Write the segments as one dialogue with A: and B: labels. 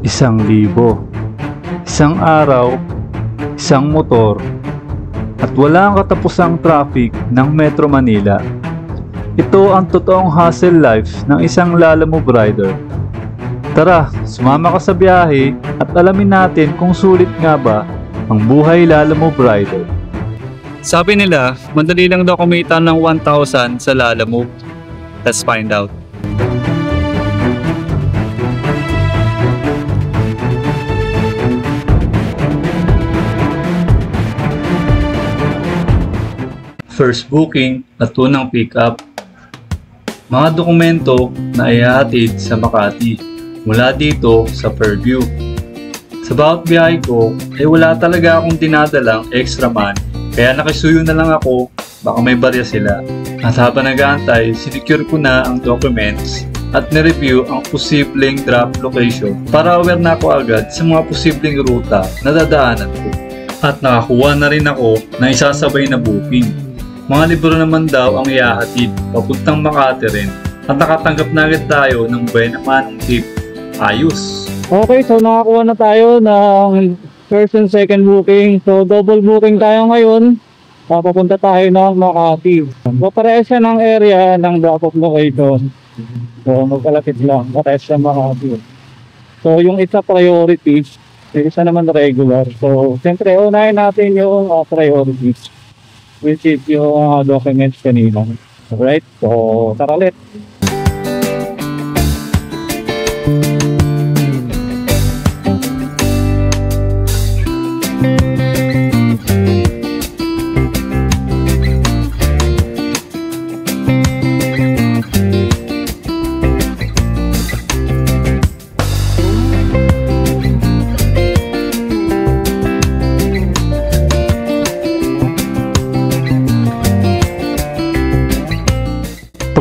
A: 1,000. Isang araw, isang motor, at wala ang katapusang traffic ng Metro Manila. Ito ang totoong hustle life ng isang Lalamove rider. Tara, sumama ka sa biyahe at alamin natin kung sulit nga ba ang buhay Lalamove rider. Sabi nila, madali lang daw kumita ng 1,000 sa Lalamove. Let's find out. First booking at unang pick-up. Mga dokumento na ihahatid sa Makati mula dito sa Fairview. Sa bawat biyahe ko ay wala talaga akong dinadalang extra money, kaya nakisuyo na lang ako, baka may barya sila. At habang nag-aantay, sinecure ko na ang documents at nireview ang posibleng drop location para aware na ako agad sa mga posibleng ruta na dadaanan ko. At nakakuha na rin ako ng isasabay na booking. Mga libro naman daw ang iahatid papuntang Makati rin at nakatanggap na agad tayo ng buwan naman ng tip. Ayos!
B: Okay, so nakakuha na tayo ng first and second booking. So double booking tayo ngayon. Papunta tayo ng Makati. So parehas siya ng area ng drop-off location. So magkalapit lang, parehas siya Makati. So yung isa priority, yung isa naman regular. So siyempre unahin natin yung priority, which is yung documents kanina. Alright, so tara ulit.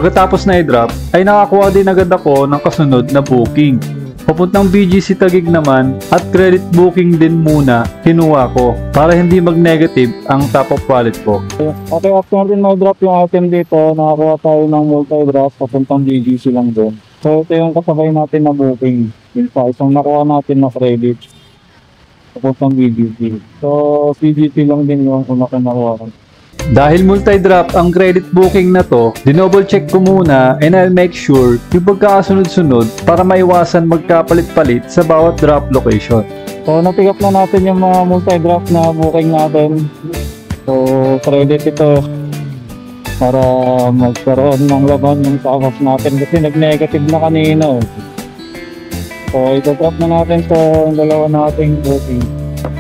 A: Pagkatapos na i-drop, ay nakakuha din agad ako ng kasunod na booking. Papuntang BGC Taguig naman at credit booking din muna kinuha ko para hindi mag-negative ang top of wallet ko.
B: Okay, after natin mag-drop yung item dito, nakakuha tayo ng multi-drop papuntang BGC lang doon. So ito yung kasabay natin na booking. Yung pa, isang nakuha natin na credit papuntang BGC. So BGC lang din yung una ko nakuha ko.
A: Dahil multi-drop ang credit booking na to, dinouble check ko muna and I'll make sure yung pagkakasunod-sunod para maiwasan magkapalit-palit sa bawat drop location.
B: So na-pick up na natin yung mga multi-drop na booking natin. So credit ito para magkaroon ng laban yung sakos natin kasi nag-negative na kanina. So ito-drop na natin sa dalawa nating booking.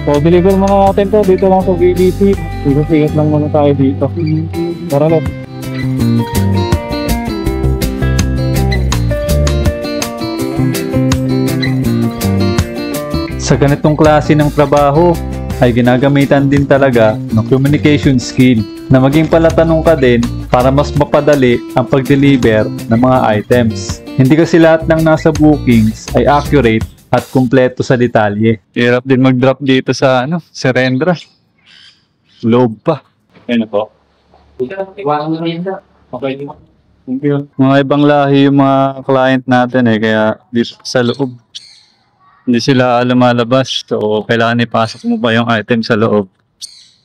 B: So deliver muna natin to dito lang sa BDC. Sigat lang muna tayo dito. Tara lang.
A: Sa ganitong klase ng trabaho ay ginagamitan din talaga ng communication skill na maging palatanong ka din para mas mapadali ang pag-deliver ng mga items. Hindi kasi lahat ng nasa bookings ay accurate at kumpleto sa detalye. Hirap din mag-drop dito sa Serendra. Loob pa. Ayun po. Okay. Mga ibang lahi yung mga client natin kaya dito sa loob. Hindi sila lumalabas. So kailangan ipasok mo pa yung item sa loob.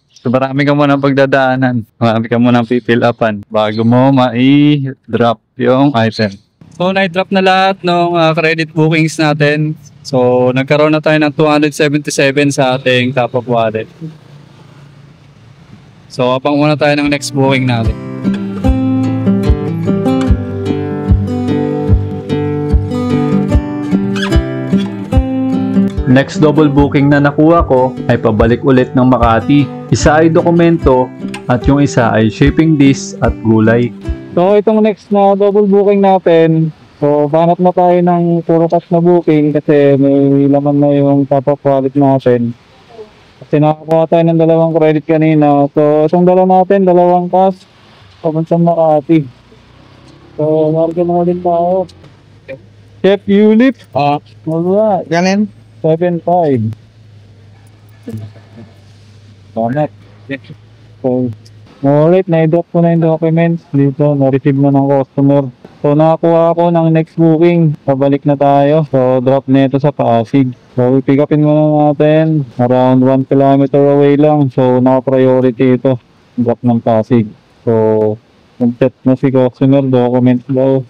A: So marami ka muna pagdadaanan. Marami ka muna pipill upan bago mo mai-drop yung item. So na-drop na lahat ng credit bookings natin. So nagkaroon na tayo ng 277 sa ating top of wallet. So abang muna tayo ng next booking natin. Next double booking na nakuha ko ay pabalik ulit ng Makati. Isa ay dokumento at yung isa ay shipping disc at gulay.
B: So itong next na double booking natin, so banat na tayo ng puro cash na booking kasi may laman na yung top of wallet natin. Kasi nakakuha tayo ng dalawang credit kanina. So isang dala natin, dalawang cash papuntang Makati. So marga na ulit tayo. Chef Ulip. Wala.
C: Ganin?
B: 7.5. Banat. So ulit, na-drop ko na yung documents dito, na-receive na ng customer. So nakakuha ako ng next booking. Pabalik na tayo. So drop nito sa Pasig. So pick upin muna natin. Around 1 kilometer away lang. So naka-priority ito. Drop ng Pasig. So complete na si customer. Documents daw.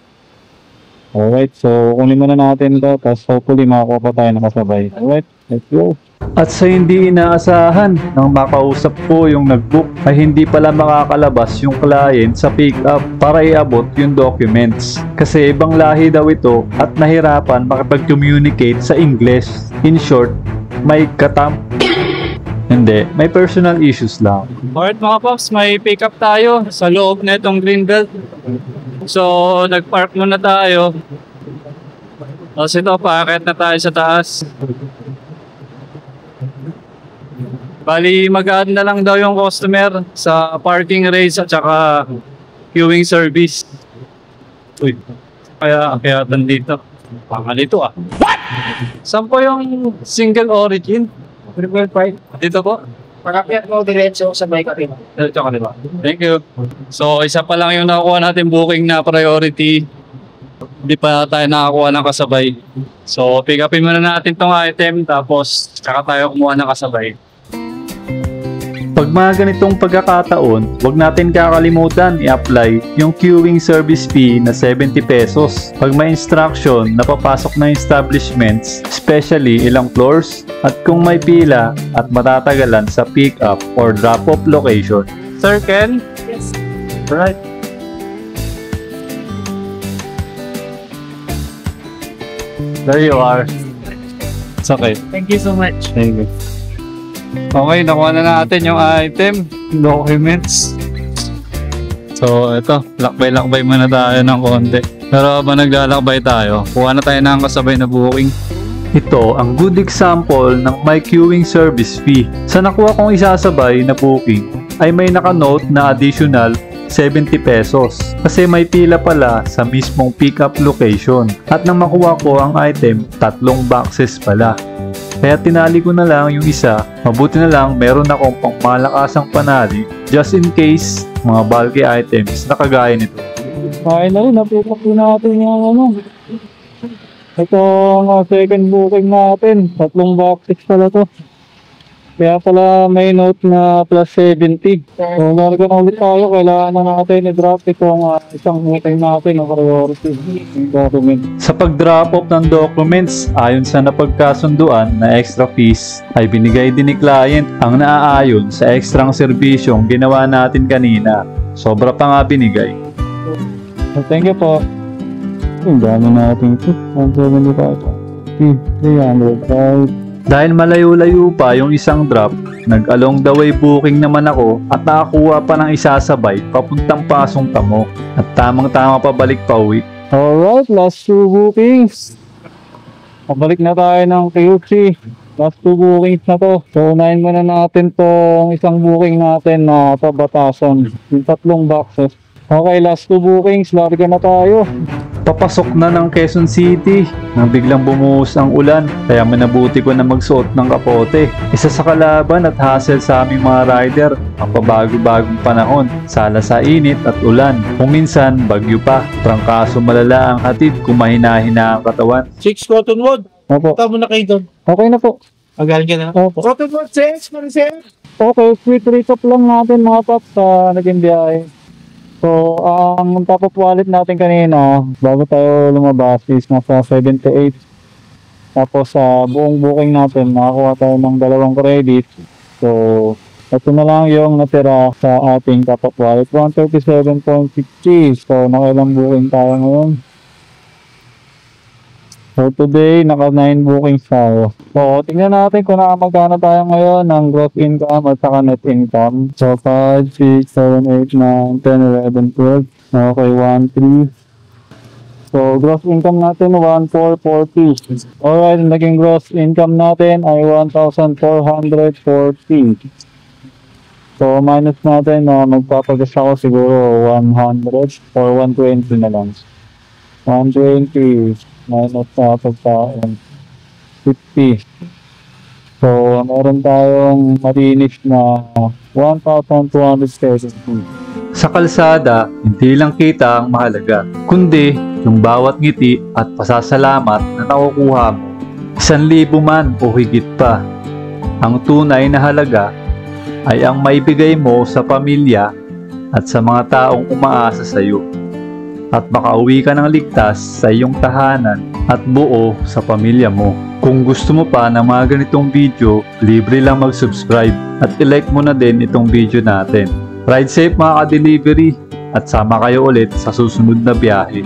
B: Alright. So kunin muna natin ito. Tapos hopefully makakuha pa tayo nakasabay. Alright. Let's go.
A: At sa hindi inaasahan nang makausap ko yung nag-book ay hindi pala makakalabas yung client sa pick-up para iabot yung documents. Kasi ibang lahi daw ito at nahirapan makipag-communicate sa English. In short, may Hindi, may personal issues lang.
B: Alright mga Pops, may pick up tayo sa loob na itong Greenbelt. So, nag-park muna tayo. Tapos ito, paakit na tayo sa taas. Bali, mag-add na lang daw yung customer sa parking rates at saka queuing service. Uy, kaya nandito. Pangalito ah. What? Saan po yung single origin? Dito po?
C: Pag-akyat mo diretso sa may kapit.
B: Diretso ka diba? Thank you. So, isa pa lang yung nakuha natin booking na priority. Hindi pa tayo nakakuha ng kasabay. So, pick upin muna natin tong item tapos saka tayo kumuha ng kasabay.
A: Pag mga ganitong pagkakataon, huwag natin kakalimutan i-apply yung queuing service fee na 70 pesos. Pag may instruction na papasok ng establishments, especially ilang floors, at kung may pila at matatagalan sa pick-up or drop-off location.
B: Sir Ken?
C: Yes.
B: Right. There you are. It's okay.
C: Thank you so much.
B: Thank you. Okay, nakuha na natin yung item, documents. So, ito, lakbay-lakbay muna tayo ng konti. Pero habang naglalakbay tayo, kuha na tayo ng kasabay na booking.
A: Ito ang good example ng my queuing service fee. Sa nakuha kong isasabay na booking ay may nakanote na additional 70 pesos kasi may pila pala sa mismong pick-up location. At nang makuha ko ang item, 3 boxes pala. Kaya tinali ko na lang yung isa. Mabuti na lang meron akong pangmalakasang panali just in case mga bulky items na kagaya nito.
B: Kaya na rin, napick up natin yung ano. Ito ang second booking natin. 3 boxes pala to. Kaya pala may note na plus 70. So, narga na ulit tayo. Kailangan na natin i-drop itong isang booking natin ng priority document.
A: Sa pag-drop off ng documents, ayon sa napagkasunduan na extra fees, ay binigay din ni client ang naaayon sa ekstrang serbisyong ginawa natin kanina. Sobra pa nga binigay.
B: So, thank you po. Ang dami natin ito. 175. 305.
A: Dahil malayo-layo pa yung isang drop, nag-along the way booking naman ako at nakakuha pa ng isasabay papuntang Pasong Tamo at tamang-tama pabalik pa uwi.
B: Alright, last 2 bookings. Pabalik na tayo ng QC. Last 2 bookings na to. So, unahin muna natin tong isang booking natin na pabatasan. Yung 3 boxes. Okay, last 2 bookings. Larga na tayo.
A: Papasok na ng Quezon City nang biglang bumuhos ang ulan kaya manabuti ko na magsuot ng kapote. Isa sa kalaban at hassle sa aming mga rider ang pabago-bagong panahon, sala sa init at ulan. Kung minsan bagyo pa, trangkaso malala ang hatid kung mahina-hina ang katawan.
C: 6 Cottonwood.
B: Opo.
C: Tama na kayo doon.
B: Okay na po.
C: Magaling ka na.
B: Opo.
C: Cottonwood 6, Maricel.
B: Okay, quick recap lang natin mga paps sa naging biyahe. So, ang top of wallet natin kanina, bago tayo lumabas is nasa 78. Tapos sa buong booking natin, nakakuha tayo ng 2 credit. So, ito na lang yung natira sa ating top of wallet, 137.60. So, nakailang booking tayo ngayon. So, today, naka 9 bookings tayo. So, tingnan natin kung magkano tayo ngayon ng gross income at saka net income. So, 5, 6, 7, 8, 9, 10, 11, 12. Okay, 1, 3. So, gross income natin, 1,440. Alright, naging gross income natin ay 1,440. So, minus natin na magpapagas ako siguro 100 or 120 na lang. 120 minus sa pagkain 50. So, meron tayong malinis na 1,230.
A: Sa kalsada, hindi lang kita ang mahalaga, kundi yung bawat ngiti at pasasalamat na nakukuha mo. 1,000 man o higit pa. Ang tunay na halaga ay ang maibigay mo sa pamilya at sa mga taong umaasa sa iyo. At makauwi ka ng ligtas sa iyong tahanan at buo sa pamilya mo. Kung gusto mo pa ng mga ganitong video, libre lang mag-subscribe at i-like mo na din itong video natin. Ride safe mga ka-delivery at sama kayo ulit sa susunod na biyahe.